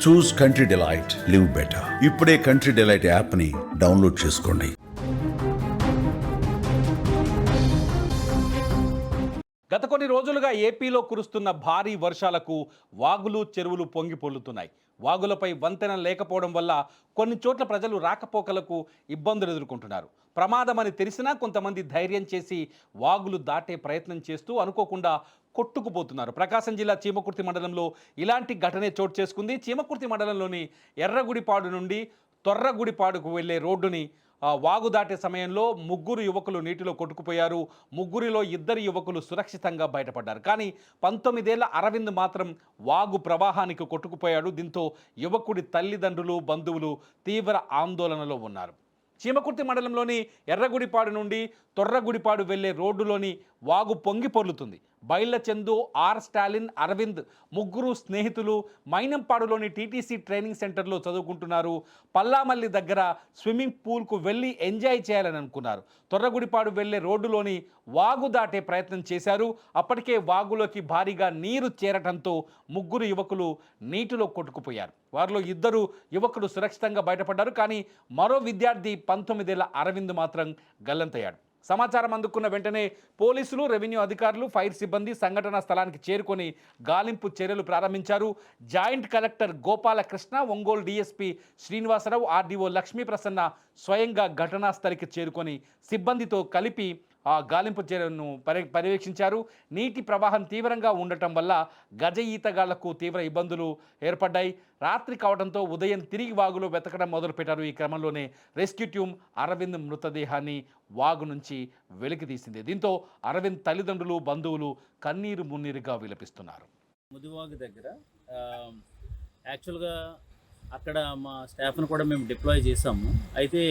చూస్ country delight, live better. ఇప్పుడే country delight app ని download చేసుకోండి. గత కొన్ని రోజులుగా ఏపీలో కురుస్తున్న భారీ వర్షాలకు వాగులు చెరువులు పొంగి పొర్లుతున్నాయి. వాగులపై వంతెన లేకపోవడం వల్ల కొన్ని చోట్ల ప్రజలు రాకపోకలకు ఇబ్బందులు ఎదుర్కొంటున్నారు. ప్రమాదమని తెలిసినా కొంతమంది ధైర్యం చేసి వాగులు దాటే ప్రయత్నం చేస్తూ అనుకోకుండా కొట్టుకుపోతున్నారు. ప్రకాశం జిల్లా చీమకుర్తి మండలంలో ఇలాంటి ఘటనే చోటు చేసుకుంది. చీమకుర్తి మండలంలోని ఎర్రగుడిపాడు నుండి తొర్రగుడిపాడుకు వెళ్లే రోడ్డుని వాగు దాటే సమయంలో ముగ్గురు యువకులు నీటిలో కొట్టుకుపోయారు. ముగ్గురిలో ఇద్దరు యువకులు సురక్షితంగా బయటపడ్డారు. కానీ 19 ఏళ్ల అరవింద్ మాత్రం వాగు ప్రవాహానికి కొట్టుకుపోయాడు. దీంతో యువకుడి తల్లిదండ్రులు, బంధువులు తీవ్ర ఆందోళనలో ఉన్నారు. చీమకుర్తి మండలంలోని ఎర్రగుడిపాడు నుండి తొర్రగుడిపాడు వెళ్లే రోడ్డులోని వాగు పొంగి పొర్లుతుంది. బైళ్ల చందు, ఆర్ స్టాలిన్, అరవింద్ ముగ్గురు స్నేహితులు మైనంపాడులోని టీటీసీ ట్రైనింగ్ సెంటర్లో చదువుకుంటున్నారు. పల్లామల్లి దగ్గర స్విమ్మింగ్ పూల్కు వెళ్ళి ఎంజాయ్ చేయాలని అనుకున్నారు. తొర్రగుడిపాడు వెళ్లే రోడ్డులోని వాగు దాటే ప్రయత్నం చేశారు. అప్పటికే వాగులోకి భారీగా నీరు చేరటంతో ముగ్గురు యువకులు నీటిలో కొట్టుకుపోయారు. వారిలో ఇద్దరు యువకులు సురక్షితంగా బయటపడ్డారు. కానీ మరో విద్యార్థి 19 ఏళ్ల అరవింద్ మాత్రం గల్లంతయ్యాడు. సమాచారం అందుకున్న వెంటనే పోలీసులు, రెవెన్యూ అధికారులు, ఫైర్ సిబ్బంది సంఘటనా స్థలానికి చేరుకొని గాలింపు చర్యలు ప్రారంభించారు. Joint collector Gopalakrishna, Ongole DSP Srinivasarao, RDO Lakshmi Prasanna స్వయంగా ఘటనా స్థలికి చేరుకొని సిబ్బందితో కలిపి ఆ గాలింపు చర్యలను పర్యవేక్షించారు. నీటి ప్రవాహం తీవ్రంగా ఉండటం వల్ల గజ ఈతగాళ్లకు తీవ్ర ఇబ్బందులు ఏర్పడ్డాయి. రాత్రి కావడంతో ఉదయం తిరిగి వాగులో వెతకడం మొదలుపెట్టారు. ఈ క్రమంలోనే రెస్క్యూ టీమ్ అరవింద్ మృతదేహాన్ని వాగు నుంచి వెలికి తీసింది. దీంతో అరవింద్ తల్లిదండ్రులు, బంధువులు కన్నీరు మున్నీరుగా విలపిస్తున్నారు. ముదివాగు దగ్గర యాక్చువల్గా అక్కడ మా స్టాఫ్ను కూడా మేము డిప్లాయ్ చేసాము. అయితే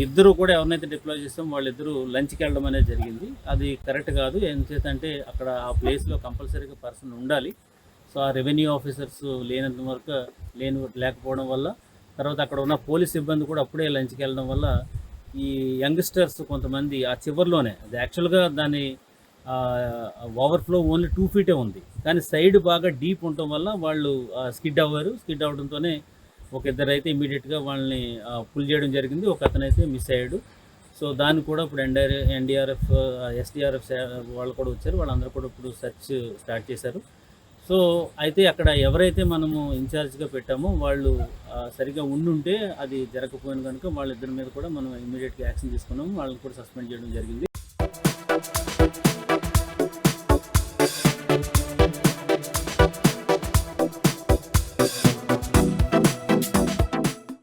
ఇద్దరు కూడా ఎవరినైతే డిప్లాయ్ చేస్తామో వాళ్ళిద్దరూ లంచ్కి వెళ్ళడం అనేది జరిగింది. అది కరెక్ట్ కాదు. ఎందుచేతంటే అక్కడ ఆ ప్లేస్లో కంపల్సరీగా పర్సన్ ఉండాలి. సో ఆ రెవెన్యూ ఆఫీసర్స్ లేనంత వరకు లేకపోవడం వల్ల, తర్వాత అక్కడ ఉన్న పోలీస్ సిబ్బంది కూడా అప్పుడే లంచ్కి వెళ్ళడం వల్ల ఈ యంగ్స్టర్స్ కొంతమంది ఆ చివరిలోనే, అది యాక్చువల్గా దాని ఓవర్ఫ్లో ఓన్లీ 2 feet ఉంది, కానీ సైడ్ బాగా డీప్ ఉండటం వల్ల వాళ్ళు స్కిడ్ అవ్వారు. స్కిడ్ అవ్వడంతోనే ఒక ఇద్దరు అయితే ఇమీడియట్గా వాళ్ళని పుల్ చేయడం జరిగింది. ఒక అతనైతే మిస్ అయ్యాడు. సో దాన్ని కూడా ఇప్పుడు ఎన్డీఆర్ఎఫ్, ఎస్డీఆర్ఎఫ్ వాళ్ళు కూడా వచ్చారు. వాళ్ళందరూ కూడా ఇప్పుడు సెర్చ్ స్టార్ట్ చేశారు. సో అయితే అక్కడ ఎవరైతే మనము ఇన్ఛార్జ్గా పెట్టామో వాళ్ళు సరిగ్గా ఉండుంటే అది జరగకపోయిన కనుక వాళ్ళిద్దరి మీద కూడా మనం ఇమీడియట్గా యాక్షన్ తీసుకున్నాము. వాళ్ళని కూడా సస్పెండ్ చేయడం జరిగింది.